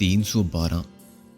312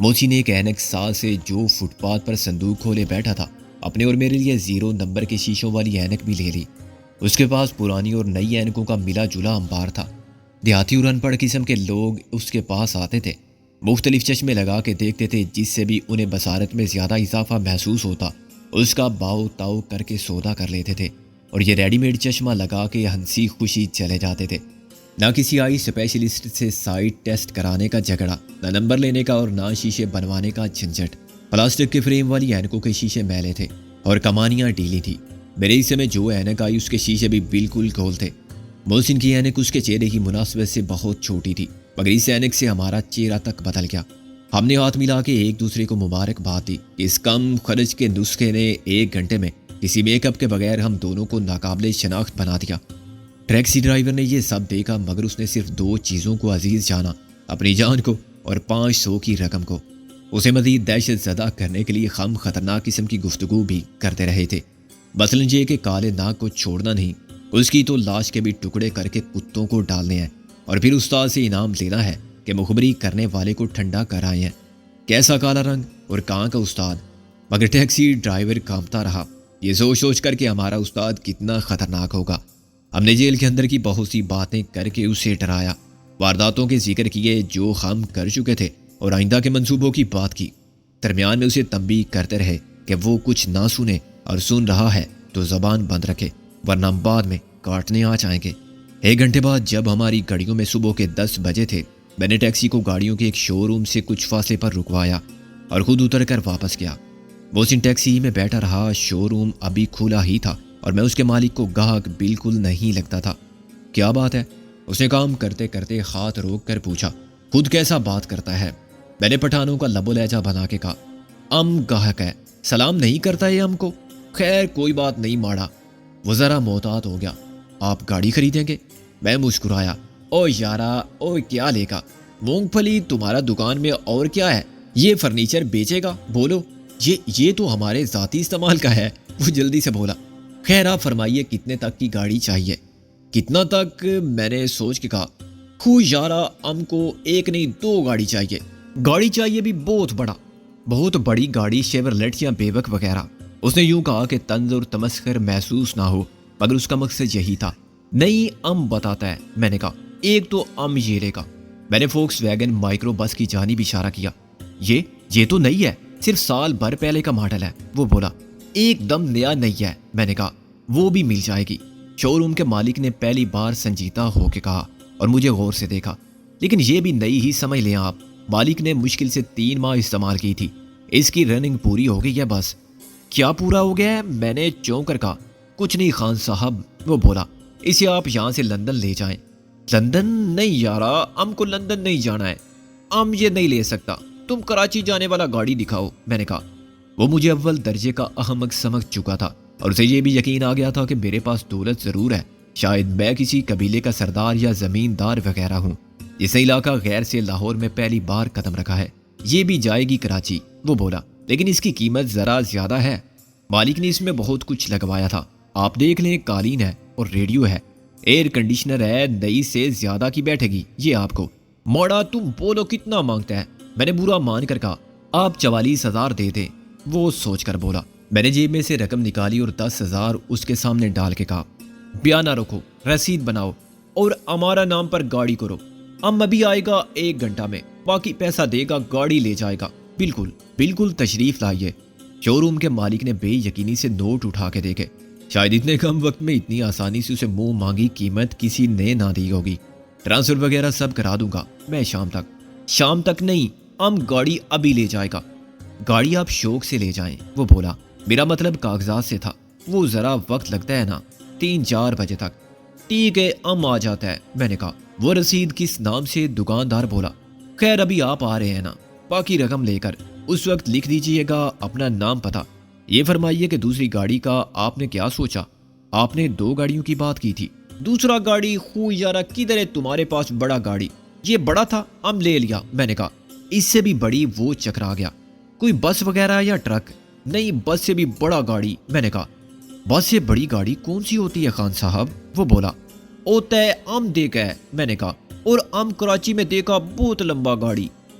موسی نے ایک اینک ساز سے جو فٹ پاتھ پر صندوق کھولے بیٹھا تھا اپنے اور میرے لیے 0 نمبر کے شیشوں والی اینک بھی لے لی۔ اس کے پاس پرانی اور نئی اینکوں کا ملا جلا انبار تھا۔ دیہاتی اور ان پڑھ قسم کے لوگ اس کے پاس آتے تھے، مختلف چشمے لگا کے دیکھتے تھے، جس سے بھی انہیں بصارت میں زیادہ اضافہ محسوس ہوتا اس کا باؤ تاؤ کر کے سودا کر لیتے تھے، اور یہ ریڈی میڈ چشمہ لگا کے ہنسی خوشی چلے جاتے تھے۔ نہ کسی آئی اسپیشلسٹ سے سائٹ ٹیسٹ کرانے کا جھگڑا، نہ نمبر لینے کا اور نہ شیشے بنوانے کا جھنجھٹ۔ پلاسٹک کے فریم والی اینکوں کے شیشے میلے تھے اور کمانیاں ڈھیلی تھی۔ میرے حصے میں جو اینک آئی اس کے شیشے بھی بالکل گول تھے۔ محسن کی اینک اس کے چہرے کی مناسبت سے بہت چھوٹی تھی، مگر اس اینک سے ہمارا چہرہ تک بدل گیا۔ ہم نے ہاتھ ملا کے ایک دوسرے کو مبارکباد دی کہ اس کم خرچ کے نسخے نے 1 گھنٹے میں کسی میک اپ کے بغیر ہم دونوں کو ناقابل شناخت بنا دیا۔ ٹیکسی ڈرائیور نے یہ سب دیکھا، مگر اس نے صرف 2 چیزوں کو عزیز جانا، اپنی جان کو اور 500 کی رقم کو۔ اسے مزید دہشت زدہ کرنے کے لیے ہم خطرناک قسم کی گفتگو بھی کرتے رہے تھے، مثلاً یہ کہ کالے ناگ کو چھوڑنا نہیں، اس کی تو لاش کے بھی ٹکڑے کر کے کتوں کو ڈالنے ہیں، اور پھر استاد سے انعام لینا ہے کہ مخبری کرنے والے کو ٹھنڈا کر آئے ہیں۔ کیسا کالا رنگ اور کہاں کا استاد! مگر ٹیکسی ڈرائیور کانپتا رہا، یہ سوچ کر کہ ہمارا استاد کتنا خطرناک ہوگا۔ ہم نے جیل کے اندر کی بہت سی باتیں کر کے اسے ڈرایا، وارداتوں کے ذکر کیے جو ہم کر چکے تھے، اور آئندہ کے منصوبوں کی بات کی۔ درمیان میں اسے تنبیہ کرتے رہے کہ وہ کچھ نہ سنے، اور سن رہا ہے تو زبان بند رکھے، ورنہ بعد میں کاٹنے آ جائیں گے۔ 1 گھنٹے بعد جب ہماری گھڑیوں میں صبح کے 10 بجے تھے، میں نے ٹیکسی کو گاڑیوں کے ایک شو روم سے کچھ فاصلے پر رکوایا اور خود اتر کر واپس گیا۔ محسن ٹیکسی میں بیٹھا رہا۔ شو روم ابھی کھلا ہی تھا اور میں اس کے مالک کو گاہک بالکل نہیں لگتا تھا۔ کیا بات ہے؟ اس نے کام کرتے کرتے ہاتھ روک کر پوچھا۔ خود کیسا بات کرتا ہے؟ میں نے پٹھانوں کا لب و لہجہ بنا کے کہا۔ گاہک ہے، سلام نہیں کرتا ہے ہم کو۔ خیر کوئی بات نہیں ماڑا۔ وہ ذرا محتاط ہو گیا۔ آپ گاڑی خریدیں گے؟ میں مسکرایا۔ او یارا، او کیا لے گا؟ مونگ پھلی تمہارا دکان میں اور کیا ہے؟ یہ فرنیچر بیچے گا؟ بولو۔ یہ تو ہمارے ذاتی استعمال کا ہے۔ وہ جلدی سے بولا۔ خیر آپ فرمائیے کتنے تک کی گاڑی چاہیے؟ کتنا تک؟ میں نے سوچ کے کہا۔ خو یارا ہم کو 1 نہیں 2 گاڑی چاہیے۔ گاڑی چاہیے بھی بہت بڑی گاڑی، شیورلیٹ یا بیوک وغیرہ۔ اس نے یوں کہا کہ طنز اور تمسخر محسوس نہ ہو، مگر اس کا مقصد یہی تھا۔ نہیں بتاتا ہے، میں نے کہا۔ ایک تو یہ لے گا۔ میں نے فوکس ویگن مائکرو بس کی جانب اشارہ کیا۔ یہ تو نہیں ہے، صرف سال بھر پہلے کا ماڈل ہے۔ وہ بولا۔ ایک دم نیا نہیں ہے، میں نے کہا۔ وہ بھی مل جائے گی۔ شو روم کے مالک نے پہلی بار سنجیدہ ہو کے کہا اور مجھے غور سے دیکھا۔ لیکن یہ بھی نئی ہی سمجھ لیں آپ، مالک نے مشکل سے 3 ماہ استعمال کی تھی، اس کی رننگ پوری ہو گئی ہے بس۔ کیا پورا ہو گیا ہے؟ میں نے چونک کر کہا۔ کچھ نہیں خان صاحب، وہ بولا۔ اسے آپ یہاں سے لندن لے جائیں۔ لندن؟ نہیں یارا، ہم کو لندن نہیں جانا ہے، ہم یہ نہیں لے سکتا۔ تم کراچی جانے والا گاڑی دکھاؤ، میں نے کہا۔ وہ مجھے اول درجے کا احمق سمجھ چکا تھا، اور اسے یہ بھی یقین آ گیا تھا کہ میرے پاس دولت ضرور ہے، شاید میں کسی قبیلے کا سردار یا زمیندار وغیرہ ہوں جس نے علاقہ غیر سے لاہور میں پہلی بار قدم رکھا ہے۔ یہ بھی جائے گی کراچی، وہ بولا، لیکن اس کی قیمت ذرا زیادہ ہے۔ مالک نے اس میں بہت کچھ لگوایا تھا، آپ دیکھ لیں، قالین ہے اور ریڈیو ہے، ایئر کنڈیشنر ہے، نئی سے زیادہ کی بیٹھے گی یہ آپ کو۔ موڑا تم بولو کتنا مانگتا ہے؟ میں نے برا مان کر کہا۔ آپ 44,000 دے دیں، وہ سوچ کر بولا۔ میں نے جیب میں سے رقم نکالی اور 10,000 اس کے سامنے ڈال کے کہا، بیانہ رکھو، رسید بناؤ اور ہمارا نام پر گاڑی کرو۔ ہم ابھی آئے گا 1 گھنٹہ میں، باقی پیسہ دے گا، گاڑی لے جائے گا۔ بالکل تشریف لائیے۔ شو روم کے مالک نے بے یقینی سے نوٹ اٹھا کے دیکھے، شاید اتنے کم وقت میں اتنی آسانی سے اسے منہ مانگی قیمت کسی نے نہ دی ہوگی۔ ٹرانسفر وغیرہ سب کرا دوں گا میں شام تک نہیں، ہم گاڑی ابھی لے جائے گا۔ گاڑی آپ شوق سے لے جائیں، وہ بولا، میرا مطلب کاغذات سے تھا، وہ ذرا وقت لگتا ہے نا، 3-4 بجے تک۔ ٹھیک ہے ہم آ جاتا ہے، میں نے کہا۔ وہ رسید کس نام سے؟ دکاندار بولا۔ خیر ابھی آپ آ رہے ہیں نا، باقی رقم لے کر اس وقت لکھ دیجئے گا اپنا نام پتہ۔ یہ فرمائیے کہ دوسری گاڑی کا آپ نے کیا سوچا؟ آپ نے 2 گاڑیوں کی بات کی تھی۔ دوسرا گاڑی؟ خو یارا کدھر ہے تمہارے پاس بڑا گاڑی؟ یہ بڑا تھا، ہم لے لیا، میں نے کہا۔ اس سے بھی بڑی؟ وہ چکرا گیا۔ کوئی بس وغیرہ یا ٹرک؟ نہیں، بس سے بھی بڑا گاڑی، میں نے کہا۔ بس سے بڑی گاڑی کون سی ہوتی ہے خان صاحب؟ وہ بولا۔ ہوتا ہے ہم دیکھا ہے، میں نے کہا، اور ہم کراچی میں دیکھا بہت لمبا گاڑی،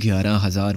11,000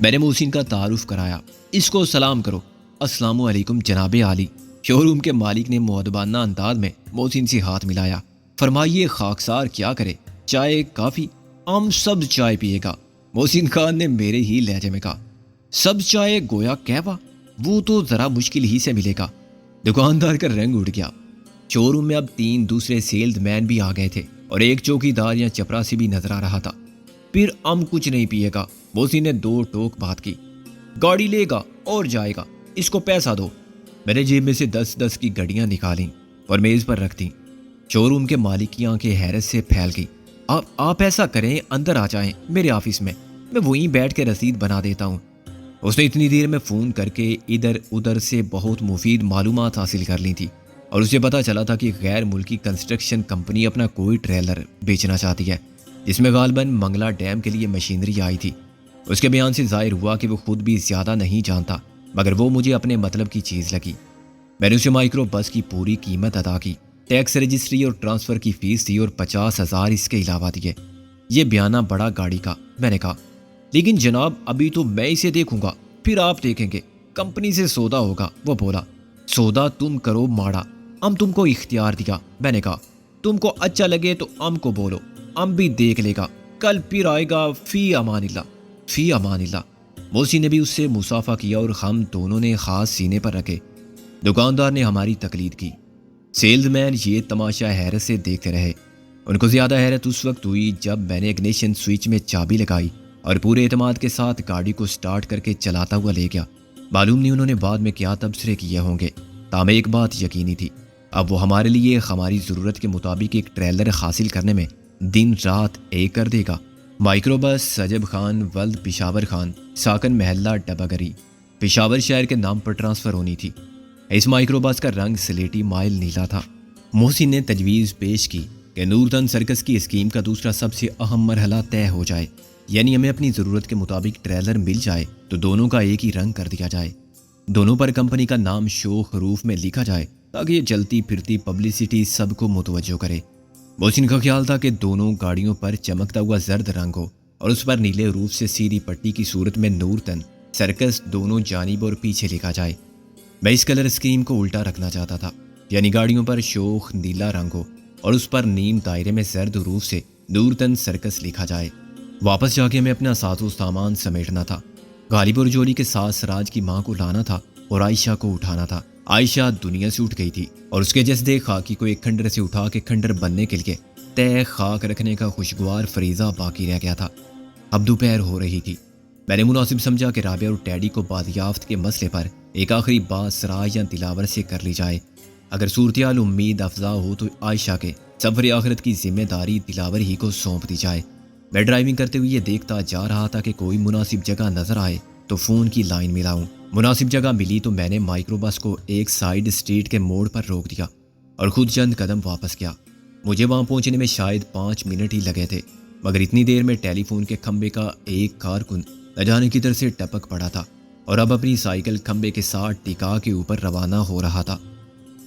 میں نے محسن کا تعارف کرایا۔ اس کو سلام کرو۔ السلام علیکم جناب عالی۔ شو روم کے مالک نے مؤدبانہ انداز میں محسن سے ہاتھ ملایا۔ فرمائیے خاکسار کیا کرے؟ چائے، کافی؟ ہم سب چائے پیے گا، محسن خان نے میرے ہی لہجے میں کہا۔ سب چائے گویا کہوا، وہ تو ذرا مشکل ہی سے ملے گا۔ دکاندار کا رنگ اڑ گیا۔ شو روم میں اب 3 دوسرے سیلز مین بھی آ گئے تھے اور ایک چوکیدار یا چپراسی بھی نظر آ رہا تھا۔ پھر ہم کچھ نہیں پیے گا، محسن نے 2 ٹوک بات کی۔ گاڑی لے گا اور جائے گا، اس کو پیسہ دو۔ میں نے جیب میں سے 10 کی گھڑیاں نکالیں اور میز پر رکھ دیں۔ شو روم کے مالک کی آنکھیں حیرت سے پھیل گئی۔ آپ ایسا کریں، اندر آ جائیں میرے آفس میں وہیں بیٹھ کے رسید بنا دیتا ہوں۔ اس نے اتنی دیر میں فون کر کے ادھر ادھر سے بہت مفید معلومات حاصل کر لی تھی اور اسے پتہ چلا تھا کہ غیر ملکی کنسٹرکشن کمپنی اپنا کوئی ٹریلر بیچنا چاہتی ہے جس میں غالباً منگلا ڈیم کے لیے مشینری آئی تھی۔ اس کے بیان سے ظاہر ہوا کہ وہ خود بھی زیادہ نہیں جانتا، مگر وہ مجھے اپنے مطلب کی چیز لگی۔ میں نے اسے مائکرو بس کی پوری قیمت ادا کی، ٹیکس رجسٹری اور ٹرانسفر کی فیس دی اور 50,000 اس کے علاوہ دیے۔ یہ بیانہ بڑا گاڑی کا، میں نے کہا۔ لیکن جناب ابھی تو میں اسے دیکھوں گا، پھر آپ دیکھیں گے، کمپنی سے سودا ہوگا، وہ بولا۔ سودا تم کرو ماڑا، ہم تم کو اختیار دیا، میں نے کہا۔ تم کو اچھا لگے تو ہم کو بولو، ہم بھی دیکھ لے گا، کل پھر آئے گا۔ فی امان اللہ، فی امان اللہ۔ موسی نے بھی اس سے مصافحہ کیا اور ہم دونوں نے خاص سینے پر رکھے۔ دکاندار نے ہماری تقلید کی۔ سیلز مین یہ تماشا حیرت سے دیکھتے رہے۔ ان کو زیادہ حیرت اس وقت ہوئی جب میں نے اگنیشن سوئچ میں چابی لگائی اور پورے اعتماد کے ساتھ گاڑی کو سٹارٹ کر کے چلاتا ہوا لے گیا۔ معلوم نہیں انہوں نے بعد میں کیا تبصرے کیے ہوں گے، تاہم ایک بات یقینی تھی، اب وہ ہمارے لیے ہماری ضرورت کے مطابق ایک ٹریلر حاصل کرنے میں دن رات ایک کر دے گا۔ مائکرو بس سجب خان ولد پشاور خان، ساکن محلہ ڈباگری، پشاور شہر کے نام پر ٹرانسفر ہونی تھی۔ اس مائکرو بس کا رنگ سلیٹی مائل نیلا تھا۔ محسن نے تجویز پیش کی کہ نورتن سرکس کی اسکیم کا دوسرا سب سے اہم مرحلہ طے ہو جائے، یعنی ہمیں اپنی ضرورت کے مطابق ٹریلر مل جائے تو دونوں کا ایک ہی رنگ کر دیا جائے، دونوں پر کمپنی کا نام شوخ حروف میں لکھا جائے تاکہ یہ چلتی پھرتی پبلسٹی سب کو متوجہ کرے۔ محسن کا خیال تھا کہ دونوں گاڑیوں پر چمکتا ہوا زرد رنگ ہو اور اس پر نیلے حروف سے سیدھی پٹی کی صورت میں نورتن سرکس دونوں جانب اور پیچھے لکھا جائے۔ میں اس کلر اسکیم کو الٹا رکھنا چاہتا تھا، یعنی گاڑیوں پر شوخ نیلا رنگ ہو اور اس پر نیم دائرے میں زرد حروف سے نورتن سرکس لکھا جائے۔ واپس جا کے ہمیں اپنا ساز و سامان سمیٹنا تھا۔ غالب اور جولی کے ساتھ سراج کی ماں کو لانا تھا اور عائشہ کو اٹھانا تھا۔ عائشہ دنیا سے اٹھ گئی تھی اور اس کے جسد خاکی کو ایک کھنڈر سے اٹھا کے کھنڈر بننے کے لیے تہ خاک رکھنے کا خوشگوار فریضہ باقی رہ گیا تھا۔ اب دوپہر ہو رہی تھی۔ میں نے مناسب سمجھا کہ رابعہ اور ٹیڈی کو بازیافت کے مسئلے پر ایک آخری بات سراج یا دلاور سے کر لی جائے۔ اگر صورتحال امید افزا ہو تو عائشہ کے سفر آخرت کی ذمہ داری دلاور ہی کو سونپ دی جائے۔ میں ڈرائیونگ کرتے ہوئے یہ دیکھتا جا رہا تھا کہ کوئی مناسب جگہ نظر آئے تو فون کی لائن ملاؤں۔ مناسب جگہ ملی تو میں نے مائکرو بس کو ایک سائیڈ اسٹریٹ کے موڑ پر روک دیا اور خود چند قدم واپس کیا۔ مجھے وہاں پہنچنے میں شاید 5 منٹ ہی لگے تھے، مگر اتنی دیر میں ٹیلی فون کے کھمبے کا ایک کارکن نہ جانے کدھر سے ٹپک پڑا تھا اور اب اپنی سائیکل کھمبے کے ساتھ ٹکا کے اوپر روانہ ہو رہا تھا۔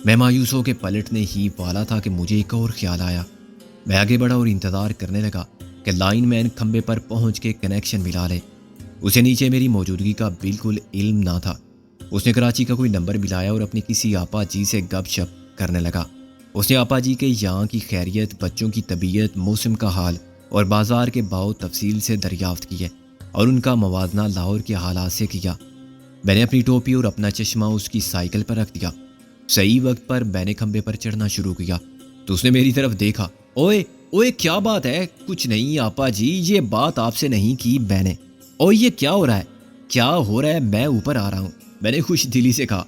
میں مایوس ہو کے پلٹنے ہی والا تھا کہ مجھے ایک اور خیال آیا۔ میں آگے بڑھا اور انتظار کرنے لگا کہ لائن مین کھمبے پر پہنچ کے کنیکشن ملا لے۔ اسے نیچے میری موجودگی کا بالکل علم نہ تھا۔ اس نے کراچی کا کوئی نمبر ملایا اور اپنی کسی آپا جی سے گپ شپ کرنے لگا۔ اس نے آپا جی کے یہاں کی خیریت، بچوں کی طبیعت، موسم کا حال اور بازار کے باؤ تفصیل سے دریافت کیے اور ان کا موازنہ لاہور کے حالات سے کیا۔ میں نے اپنی ٹوپی اور اپنا چشمہ اس کی سائیکل پر رکھ دیا۔ صحیح وقت پر میں نے کھمبے پر چڑھنا شروع کیا تو اس نے میری طرف دیکھا۔ اوئے کیا بات ہے؟ کچھ نہیں آپا جی، یہ بات آپ سے نہیں کی میں نے۔ اوئے یہ کیا ہو رہا ہے؟ کیا ہو رہا ہے؟ میں اوپر آ رہا ہوں، میں نے خوش دلی سے کہا۔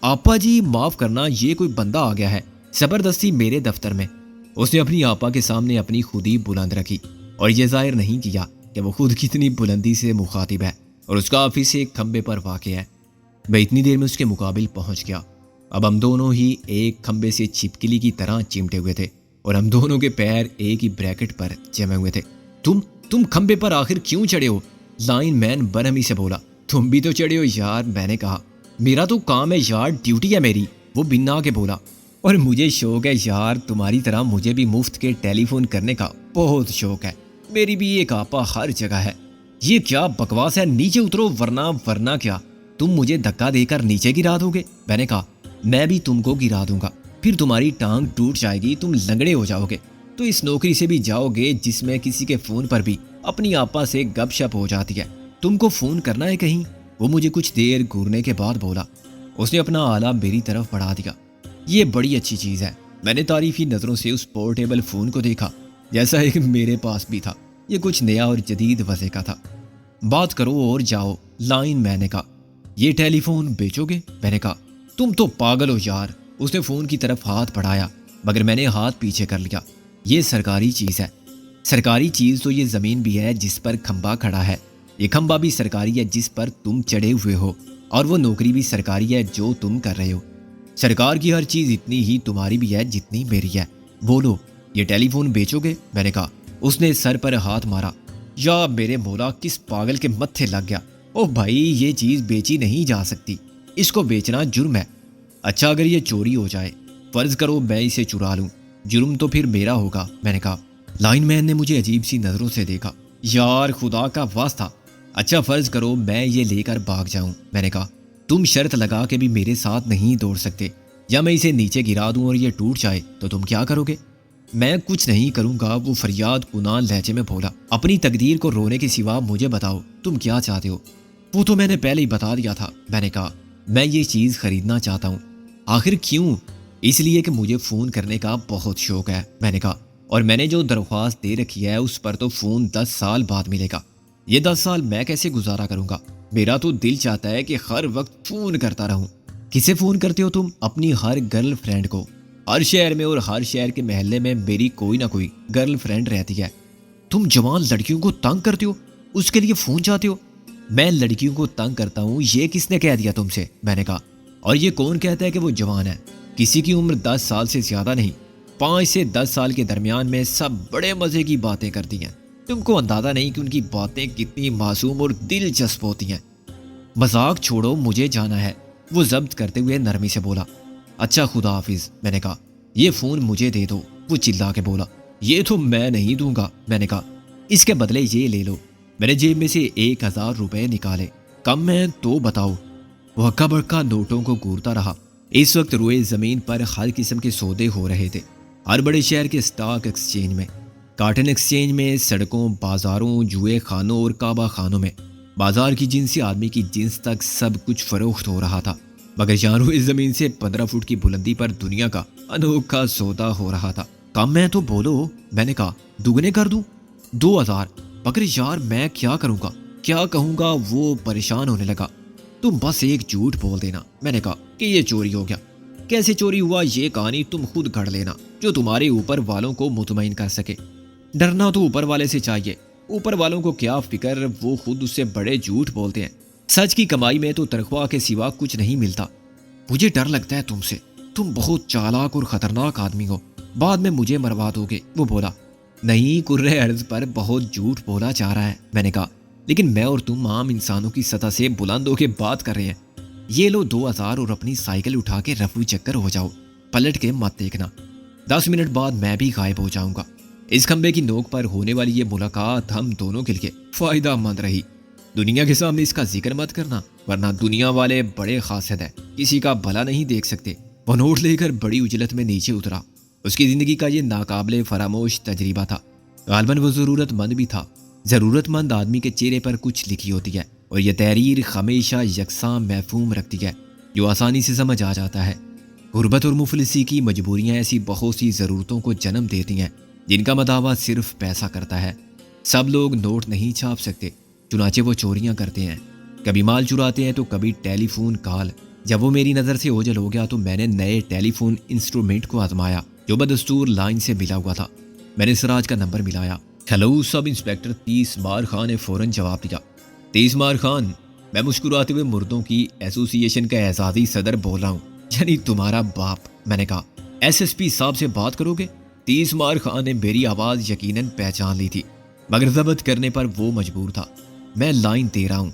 آپا جی معاف کرنا، یہ کوئی بندہ آ گیا ہے زبردستی میرے دفتر میں۔ اس نے اپنی آپا کے سامنے اپنی خودی بلند رکھی اور یہ ظاہر نہیں کیا کہ وہ خود کتنی بلندی سے مخاطب ہے اور اس کا آفس ایک کھمبے پر واقع ہے۔ میں اتنی دیر میں اس کے مقابل پہنچ گیا۔ اب ہم دونوں ہی ایک کھمبے سے چھپکلی کی طرح چمٹے ہوئے تھے اور ہم دونوں کے پیر ایک ہی بریکٹ پر جمے ہوئے تھے۔ تم کھمبے پر آخر کیوں چڑھے ہو؟ لائن مین برہمی سے بولا۔ تم بھی تو چڑھے ہو یار، میں نے کہا۔ میرا تو کام ہے یار، ڈیوٹی ہے میری، وہ بنا کے بولا۔ اور مجھے شوق ہے یار، تمہاری طرح مجھے بھی مفت کے ٹیلی فون کرنے کا بہت شوق ہے۔ میری بھی ایک آپا ہر جگہ ہے، یہ کیا بکواس ہے، نیچے اترو ورنہ کیا تم مجھے دھکا دے کر نیچے گرا دو گے؟ میں نے کہا میں بھی تم کو گرا دوں گا، پھر تمہاری ٹانگ ٹوٹ جائے گی، تم لنگڑے ہو جاؤ گے، تو اس نوکری سے بھی جاؤ گے جس میں کسی کے فون پر بھی اپنی آپا سے گپ شپ ہو جاتی ہے۔ تم کو فون کرنا ہے کہیں؟ وہ مجھے کچھ دیر گھورنے کے بعد بولا۔ اس نے اپنا آلہ میری طرف بڑھا دیا۔ یہ بڑی اچھی چیز ہے۔ میں نے تعریفی نظروں سے اس پورٹیبل فون کو دیکھا جیسا ایک میرے پاس بھی تھا۔ یہ کچھ نیا اور جدید وضع کا تھا۔ بات کرو اور جاؤ لائن، میں نے کہا۔ یہ ٹیلی فون بیچو گے؟ میں نے کہا تم تو پاگل ہو یار۔ اس نے فون کی طرف ہاتھ بڑھایا مگر میں نے ہاتھ پیچھے کر لیا۔ یہ سرکاری چیز ہے۔ سرکاری چیز تو یہ زمین بھی ہے جس پر کھمبا کھڑا ہے، یہ کھمبا بھی سرکاری ہے جس پر تم چڑھے ہوئے ہو، اور وہ نوکری بھی سرکاری ہے جو تم کر رہے ہو۔ سرکار کی ہر چیز اتنی ہی تمہاری بھی ہے جتنی میری ہے۔ بولو یہ ٹیلی فون بیچو گے؟ میں نے کہا۔ اس نے سر پر ہاتھ مارا۔ یا میرے مولا، کس پاگل کے متھے لگ گیا۔ او بھائی، یہ چیز بیچی نہیں جا سکتی، اس کو بیچنا جرم ہے۔ اچھا اگر یہ چوری ہو جائے، فرض کرو میں اسے چرا لوں، جرم تو پھر میرا ہوگا۔ میں نے کہا۔ لائن مین نے مجھے عجیب سی نظروں سے دیکھا۔ یار خدا کا واسطہ، اچھا فرض کرو میں یہ لے کر بھاگ جاؤں۔ میں نے کہا تم شرط لگا کے بھی میرے ساتھ نہیں دوڑ سکتے، یا میں اسے نیچے گرا دوں اور یہ ٹوٹ جائے تو تم کیا کرو گے؟ میں کچھ نہیں کروں گا، وہ فریاد کنان لہجے میں بولا۔ اپنی تقدیر کو رونے کے سوا مجھے بتاؤ تم کیا چاہتے ہو؟ وہ تو میں نے پہلے ہی بتا دیا تھا۔ میں نے کہا میں یہ چیز خریدنا چاہتا ہوں۔ آخر کیوں؟ اس لیے کہ مجھے فون کرنے کا بہت شوق ہے۔ میں نے کہا اور میں نے جو درخواست دے رکھی ہے اس پر تو فون 10 سال بعد ملے گا۔ یہ 10 سال میں کیسے گزارا کروں گا؟ میرا تو دل چاہتا ہے کہ ہر وقت فون کرتا رہوں۔ کسے فون کرتے ہو تم؟ اپنی ہر گرل فرینڈ کو۔ ہر شہر میں اور ہر شہر کے محلے میں میری کوئی نہ کوئی گرل فرینڈ رہتی ہے۔ تم جوان لڑکیوں کو تنگ کرتے ہو، اس کے لیے فون چاہتے ہو؟ میں لڑکیوں کو تنگ کرتا ہوں یہ کس نے کہہ دیا تم سے؟ میں نے کہا اور یہ کون کہتا ہے کہ وہ جوان ہے؟ کسی کی عمر 10 سال سے زیادہ نہیں، 5 سے 10 سال کے درمیان میں سب بڑے مزے کی باتیں کرتی ہیں۔ تم کو اندازہ نہیں کہ ان کی باتیں کتنی معصوم اور دلچسپ ہوتی ہیں۔ مذاق چھوڑو، مجھے جانا ہے، وہ ضبط کرتے ہوئے نرمی سے بولا۔ اچھا خدا حافظ۔ میں نے کہا یہ فون مجھے دے دو، وہ چلا کے بولا۔ یہ تو میں نہیں دوں گا۔ میں نے کہا اس کے بدلے یہ لے لو۔ میں نے جیب میں سے 1000 روپے نکالے۔ کم ہے تو بتاؤ۔ وہ ہکا بکا نوٹوں کو گورتا رہا۔ اس وقت روئے زمین پر ہر قسم کے سودے ہو رہے تھے، ہر بڑے شہر کے سٹاک ایکسچینج میں، کاٹن ایکسچینج میں، سڑکوں، بازاروں، جوئے خانوں اور کعبہ خانوں میں، بازار کی جنس سے آدمی کی جنس تک سب کچھ فروخت ہو رہا تھا، مگر یہاں روئے زمین سے 15 فٹ کی بلندی پر دنیا کا انوکھا سودا ہو رہا تھا۔ کم ہے تو بولو۔ میں نے کہا دگنے کر دوں؟ 2000؟ مگر یار میں کیا کروں گا، کیا کہوں گا؟ وہ پریشان ہونے لگا۔ تم بس ایک جھوٹ بول دینا۔ میں نے کہا کہ یہ چوری ہو گیا۔ کیسے چوری ہوا یہ کہانی تم خود گھڑ لینا، جو تمہارے اوپر والوں کو مطمئن کر سکے۔ ڈرنا تو اوپر والے سے چاہیے، اوپر والوں کو کیا فکر، وہ خود اس سے بڑے جھوٹ بولتے ہیں۔ سچ کی کمائی میں تو تنخواہ کے سوا کچھ نہیں ملتا۔ مجھے ڈر لگتا ہے تم سے، تم بہت چالاک اور خطرناک آدمی ہو، بعد میں مجھے مروا دو گے۔ وہ بولا نہیں، کرۂ ارض پر بہت جھوٹ بولا جا رہا ہے۔ میں نے کہا لیکن میں اور تم عام انسانوں کی سطح سے بلند ہو کے بات کر رہے ہیں۔ یہ لو 2000 اور اپنی سائیکل اٹھا کے رفو چکر ہو جاؤ، پلٹ کے مت دیکھنا۔ 10 منٹ بعد میں بھی غائب ہو جاؤں گا۔ اس کھمبے کی نوک پر ہونے والی یہ ملاقات ہم دونوں کے لیے فائدہ مند رہی۔ دنیا کے سامنے اس کا ذکر مت کرنا، ورنہ دنیا والے بڑے خاصد ہیں، کسی کا بھلا نہیں دیکھ سکتے۔ وہ نوٹ لے کر بڑی اجلت میں نیچے اترا۔ اس کی زندگی کا یہ ناقابل فراموش تجربہ تھا۔ غالباً وہ ضرورت مند بھی تھا۔ ضرورت مند آدمی کے چہرے پر کچھ لکھی ہوتی ہے، اور یہ تحریر ہمیشہ یکساں مفہوم رکھتی ہے جو آسانی سے سمجھ آ جاتا ہے۔ غربت اور مفلسی کی مجبوریاں ایسی بہت سی ضرورتوں کو جنم دیتی ہیں جن کا مداوع صرف پیسہ کرتا ہے۔ سب لوگ نوٹ نہیں چھاپ سکتے، چنانچہ وہ چوریاں کرتے ہیں، کبھی مال چراتے ہیں تو کبھی ٹیلی فون کال۔ جب وہ میری نظر سے اوجھل ہو گیا تو میں نے نئے ٹیلی فون انسٹرومنٹ کو آزمایا جو بدستور لائن سے ملا ہوا تھا۔ میں نے سراج کا نمبر ملایا۔ ہیلو سب انسپیکٹر 30 مار خان نے فوراً جواب دیا۔ 30 مار خان، میں مسکراتے ہوئے مردوں کی ایسوسی ایشن کا اعزازی صدر بول رہا ہوں، یعنی تمہارا باپ۔ میں نے کہا ایس ایس پی صاحب سے بات کرو گے؟ 30 مار خان نے میری آواز یقیناً پہچان لی تھی، مگر ضبط کرنے پر وہ مجبور تھا۔ میں لائن دے رہا ہوں۔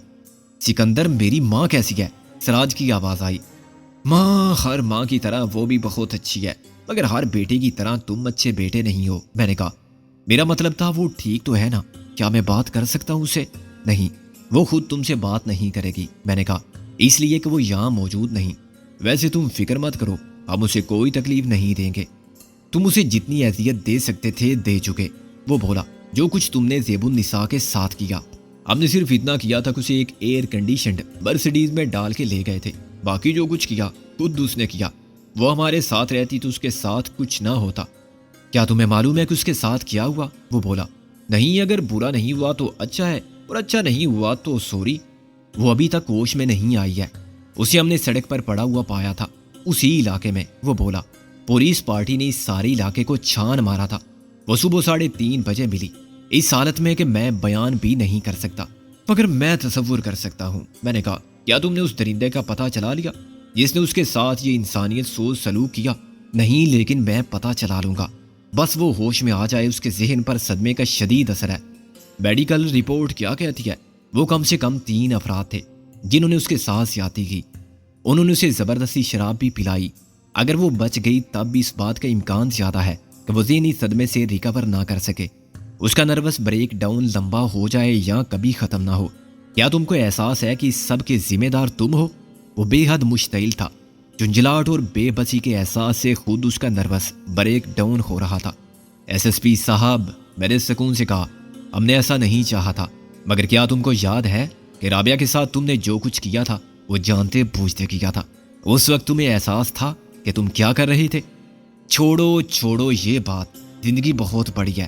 سکندر میری ماں کیسی ہے؟ سراج کی آواز آئی۔ ماں ہر ماں کی طرح وہ بھی بہت اچھی ہے، مگر ہر بیٹے کی طرح تم اچھے بیٹے نہیں ہو۔ میں نے کہا میرا مطلب تھا وہ ٹھیک تو ہے نا، کیا میں بات کر سکتا ہوں اسے؟ نہیں، وہ خود تم سے بات نہیں کرے گی۔ میں نے کہا اس لیے کہ وہ یہاں موجود نہیں۔ ویسے تم فکر مت کرو، ہم اسے کوئی تکلیف نہیں دیں گے۔ تم اسے جتنی اذیت دے سکتے تھے دے چکے۔ وہ بولا جو کچھ تم نے زیب النساء کے ساتھ کیا، ہم نے صرف اتنا کیا تھا کہ اسے ایک ایئر کنڈیشنڈ مرسڈیز میں ڈال کے لے گئے تھے، باقی جو کچھ کیا خود اس نے کیا۔ وہ ہمارے ساتھ رہتی تو اس کے ساتھ کچھ نہ ہوتا۔ کیا تمہیں معلوم ہے کہ اس کے ساتھ کیا ہوا؟ وہ بولا نہیں، اگر برا نہیں ہوا تو اچھا ہے، اور اچھا نہیں ہوا تو سوری۔ وہ ابھی تک ہوش میں نہیں آئی ہے، اسے ہم نے سڑک پر پڑا ہوا پایا تھا، اسی علاقے میں۔ وہ بولا پولیس پارٹی نے اس سارے علاقے کو چھان مارا تھا۔ وہ صبح 3:30 بجے ملی، اس حالت میں کہ میں بیان بھی نہیں کر سکتا، مگر میں تصور کر سکتا ہوں۔ میں نے کہا کیا تم نے اس درندے کا پتہ چلا لیا جس نے اس کے ساتھ یہ انسانیت سوچ سلوک کیا؟ نہیں، لیکن میں پتہ چلا لوں گا، بس وہ ہوش میں آ جائے۔ اس کے ذہن پر صدمے کا شدید اثر ہے۔ میڈیکل رپورٹ کیا کہتی ہے؟ وہ کم سے کم 3 افراد تھے جنہوں نے اس کے ساتھ زیادتی کی۔ انہوں نے اسے زبردستی شراب بھی پلائی۔ اگر وہ بچ گئی تب بھی اس بات کا امکان زیادہ ہے کہ وہ ذہنی صدمے سے ریکور نہ کر سکے، اس کا نروس بریک ڈاؤن لمبا ہو جائے یا کبھی ختم نہ ہو۔ کیا تم کو احساس ہے کہ اس سب کے ذمہ دار تم ہو؟ وہ بے حد مشتعل تھا، جھنجھلاہٹ اور بے بسی کے احساس سے خود اس کا نروس بریک ڈاؤن ہو رہا تھا۔ ایس ایس پی صاحب، میں نے سکون سے کہا، ہم نے ایسا نہیں چاہا تھا، مگر کیا تم کو یاد ہے کہ رابعہ کے ساتھ تم نے جو کچھ کیا تھا وہ جانتے بوجھتے کیا تھا؟ اس وقت تمہیں احساس تھا کہ تم کیا کر رہے تھے؟ چھوڑو یہ بات، زندگی بہت بڑی ہے،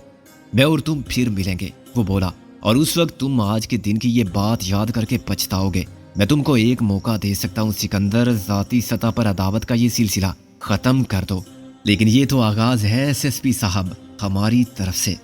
میں اور تم پھر ملیں گے۔ وہ بولا اور اس وقت تم آج کے دن کی یہ بات یاد کر کے پچھتاؤ گے۔ میں تم کو ایک موقع دے سکتا ہوں سکندر، ذاتی سطح پر عداوت کا یہ سلسلہ ختم کر دو، لیکن یہ تو آغاز ہے ایس ایس پی صاحب ہماری طرف سے۔